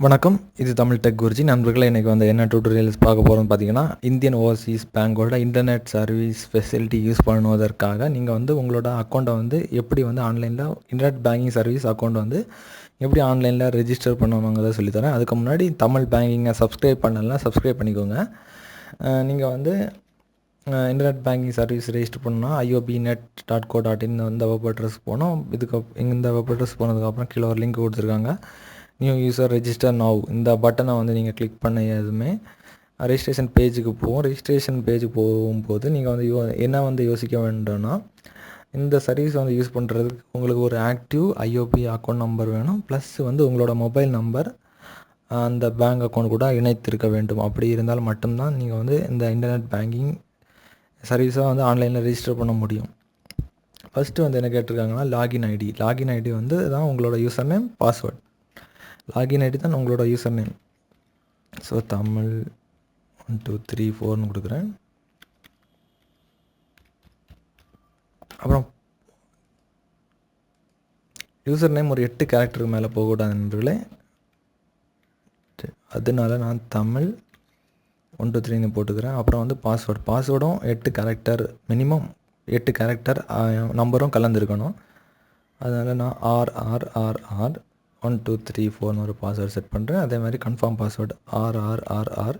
வணக்கம். இது தமிழ் டெக் குருஜி. நண்பர்களே, இன்றைக்கி வந்து என்ன டியூட்டோரியல்ஸ் பார்க்க போகிறோம்னு பார்த்தீங்கன்னா, இந்தியன் ஓவர்சீஸ் பேங்கோட இன்டர்நெட் சர்வீஸ் ஃபெசிலிட்டி யூஸ் பண்ணுவதற்காக நீங்கள் வந்து உங்களோட அக்கௌண்ட்டை வந்து எப்படி வந்து ஆன்லைனில் இன்டர்நெட் பேங்கிங் சர்வீஸ் அக்கௌண்ட் வந்து எப்படி ஆன்லைனில் ரெஜிஸ்டர் பண்ணணுங்கிறத சொல்லித்தரேன். அதுக்கு முன்னாடி தமிழ் பேங்கிங்கை சப்ஸ்கிரைப் பண்ணலாம், சப்ஸ்கிரைப் பண்ணிக்கோங்க. நீங்கள் வந்து இன்டர்நெட் பேங்கிங் சர்வீஸ் ரெஜிஸ்டர் பண்ணால் iobnet.co.in இந்த வெப் அட்ரஸ் போனோம். இந்த வெப் அட்ரஸ் போனதுக்கப்புறம் கீழே ஒரு லிங்க் கொடுத்துருக்காங்க. நியூ யூசர் ரெஜிஸ்டர் நவ் இந்த பட்டனை வந்து நீங்கள் கிளிக் பண்ண எதுவுமே ரெஜிஸ்ட்ரேஷன் பேஜுக்கு போகும். ரெஜிஸ்ட்ரேஷன் பேஜுக்கு போகும்போது நீங்கள் வந்து என்ன வந்து யோசிக்க வேண்டும்னா, இந்த சர்வீஸ் வந்து யூஸ் பண்ணுறதுக்கு உங்களுக்கு ஒரு ஆக்டிவ் ஐஓபி அக்கௌண்ட் நம்பர் வேணும். ப்ளஸ் வந்து உங்களோட மொபைல் நம்பர் அந்த பேங்க் அக்கௌண்ட் கூட இணைத்திருக்க வேண்டும். அப்படி இருந்தால் மட்டும்தான் நீங்கள் வந்து இந்த இன்டர்நெட் பேங்கிங் சர்வீஸை வந்து ஆன்லைனில் ரெஜிஸ்டர் பண்ண முடியும். ஃபஸ்ட்டு வந்து என்ன கேட்டிருக்காங்கன்னா, லாகின் ஐடி வந்து தான் உங்களோட user name, password. Login ID தான் உங்களோட யூசர் நேம். ஸோ தமிழ் 1 2 3 4ன்னு கொடுக்குறேன். அப்புறம் யூசர் நேம் ஒரு 8 கேரக்டருக்கு மேலே போகக்கூடாது நண்பர்களே. அதனால நான் தமிழ் 1 2 3ன்னு போட்டுக்கிறேன். அப்புறம் வந்து பாஸ்வேர்டும் 8 கேரக்டர், மினிமம் 8 கேரக்டர் நம்பரும் கலந்துருக்கணும். அதனால் நான் RRRR 1 2 3 4ன்னு ஒரு பாஸ்வேர்டு செட் பண்ணுறேன். அதே மாதிரி கன்ஃபார்ம் பாஸ்வேர்டு RRRR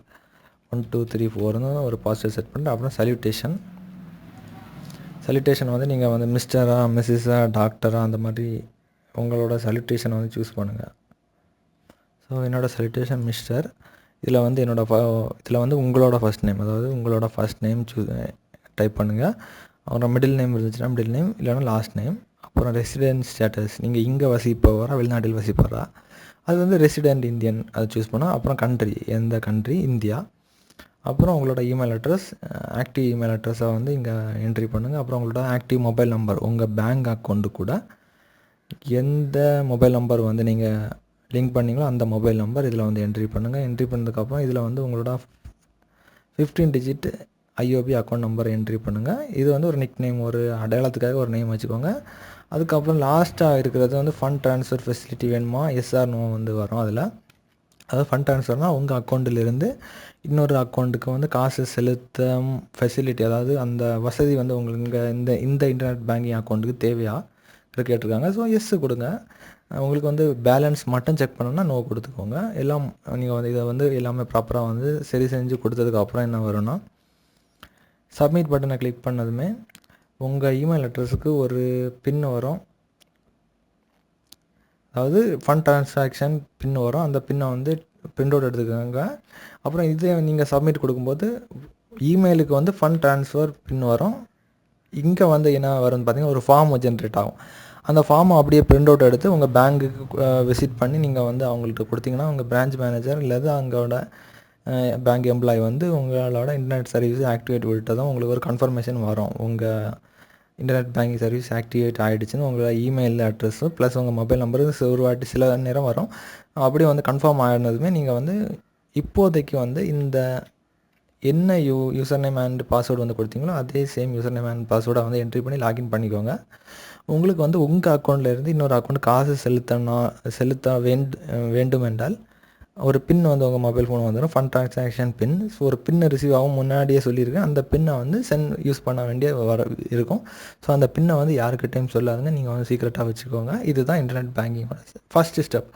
1 2 3 4ன்னு ஒரு பாஸ்வேர்டு செட் பண்ணுறேன். அப்புறம் சல்யூட்டேஷன் வந்து நீங்கள் வந்து மிஸ்டரா, மிஸ்ஸஸா, டாக்டரா அந்த மாதிரி உங்களோட சல்யூட்டேஷனை வந்து சூஸ் பண்ணுங்கள். ஸோ என்னோடய சல்யூட்டேஷன் மிஸ்டர். இதில் வந்து இதில் வந்து உங்களோட ஃபஸ்ட் நேம், அதாவது உங்களோட ஃபஸ்ட் நேம் டைப் பண்ணுங்கள். அப்புறம் மிடில் நேம் இருந்துச்சுன்னா மிடில் நேம், இல்லைன்னா லாஸ்ட் நேம். அப்புறம் ரெசிடென்ட் ஸ்டேட்டஸ், நீங்கள் இங்கே வசிப்பவரா வெளிநாட்டில் வசிப்பவரா, அது வந்து ரெசிடென்ட் இந்தியன் அதை சூஸ் பண்ணால். அப்புறம் கண்ட்ரி, எந்த கண்ட்ரி, இந்தியா. அப்புறம் உங்களோட இமெயில் அட்ரஸ், ஆக்டிவ் இமெயில் அட்ரஸை வந்து இங்கே என்ட்ரி பண்ணுங்கள். அப்புறம் உங்களோட ஆக்டிவ் மொபைல் நம்பர், உங்கள் பேங்க் அக்கௌண்ட்டு கூட எந்த மொபைல் நம்பர் வந்து நீங்கள் லிங்க் பண்ணிங்களோ அந்த மொபைல் நம்பர் இதில் வந்து என்ட்ரி பண்ணுங்கள். என்ட்ரி பண்ணதுக்கப்புறம் இதில் வந்து உங்களோட 15 digit IOB account number entry பண்ணுங்கள். இது வந்து ஒரு நிக் நேம், ஒரு அடையாளத்துக்காக ஒரு நேம் வச்சுக்கோங்க. அதுக்கப்புறம் லாஸ்ட்டாக இருக்கிறது வந்து ஃபண்ட் ட்ரான்ஸ்ஃபர் ஃபெசிலிட்டி வேணுமா, எஸ்ஆர் நோ வந்து வரும் அதில். அதாவது ஃபண்ட் ட்ரான்ஸ்ஃபர்னால் உங்கள் அக்கௌண்ட்டிலிருந்து இன்னொரு அக்கௌண்ட்டுக்கு வந்து காசு செலுத்தும் ஃபெசிலிட்டி, அதாவது அந்த வசதி வந்து உங்களுக்கு இந்த இன்டர்நெட் பேங்கிங் அக்கௌண்ட்டுக்கு தேவையா கேட்டிருக்காங்க. ஸோ எஸ் கொடுங்க. உங்களுக்கு வந்து பேலன்ஸ் மட்டும் செக் பண்ணணும்னா நோ கொடுத்துக்கோங்க. எல்லாம் நீங்கள் வந்து இதை வந்து எல்லாமே ப்ராப்பராக வந்து சரி செஞ்சு கொடுத்ததுக்கப்புறம் என்ன வரும்னா, சப்மிட் பட்டனை கிளிக் பண்ணதுமே உங்கள் இமெயில் அட்ரஸுக்கு ஒரு பின் வரும். அதாவது ஃபண்ட் ட்ரான்சாக்ஷன் பின் வரும். அந்த பின்னை வந்து பிரிண்ட் அவுட் எடுத்துக்கோங்க. அப்புறம் இதே நீங்கள் சப்மிட் கொடுக்கும்போது இமெயிலுக்கு வந்து ஃபண்ட் ட்ரான்ஸ்ஃபர் பின் வரும். இங்கே வந்து என்ன வரும்னு பார்த்தீங்கன்னா, ஒரு ஃபார்ம் ஜென்ரேட் ஆகும். அந்த ஃபார்மை அப்படியே பிரிண்ட் அவுட் எடுத்து உங்கள் பேங்க்குக்கு விசிட் பண்ணி நீங்கள் வந்து அவங்கள்ட்ட கொடுத்தீங்கன்னா, உங்கள் பிரான்ச் மேனேஜர் இல்லது அங்கோட பேங்க் எம்ப்ளாயி வந்து உங்களோட இன்டர்நெட் சர்வீஸ் ஆக்டிவேட் விட்டதும் உங்களுக்கு ஒரு கன்ஃபர்மேஷன் வரும். உங்கள் இன்டர்நெட் பேங்கிங் சர்வீஸ் ஆக்டிவேட் ஆகிடுச்சுன்னு உங்களோட இமெயில் அட்ரஸும் ப்ளஸ் உங்கள் மொபைல் நம்பரும் ஒரு வாட்டி சில நேரம் வரும். அப்படியே வந்து கன்ஃபார்ம் ஆகினதுமே நீங்கள் வந்து இப்போதைக்கு வந்து இந்த என்ன யூசர் நேம் அண்ட் பாஸ்வேர்டு வந்து கொடுத்தீங்களோ அதே சேம் யூசர் நேம் அண்ட் பாஸ்வேர்டை வந்து என்ட்ரி பண்ணி லாகின் பண்ணிக்கோங்க. உங்களுக்கு வந்து உங்கள் அக்கௌண்ட்லேருந்து இன்னொரு அக்கௌண்ட் காசு செலுத்த வேண்டும் என்றால் ஒரு பின் வந்து உங்கள் மொபைல் ஃபோன் வந்துடும், ஃபண்ட் ட்ரான்சாக்ஷன் பின். ஸோ ஒரு பின்னை ரிசீவ் ஆகும் முன்னாடியே சொல்லியிருக்கேன். அந்த பின்னை வந்து யூஸ் பண்ண வேண்டிய இருக்கும். ஸோ அந்த பின்னை வந்து யாருக்கிட்டையும் சொல்லாதுங்க, நீங்கள் வந்து சீக்ரெட்டாக வச்சுக்கோங்க. இதுதான் இன்டர்நெட் பேங்கிங்கோட ஃபஸ்ட்டு ஸ்டெப்.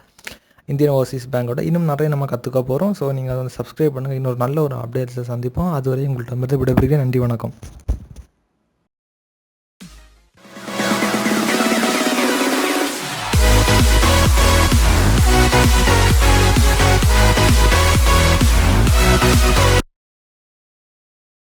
இந்தியன் ஓவர்சீஸ் பேங்கோட இன்னும் நிறைய நம்ம கற்றுக்க போகிறோம். ஸோ நீங்கள் அதை சப்ஸ்கிரைப் பண்ணுங்கள். இன்னொரு நல்ல ஒரு அப்டேட்ஸை சந்திப்போம். அதுவரை உங்கள்கிட்ட விடைபெறுகிறேன். நன்றி, வணக்கம்.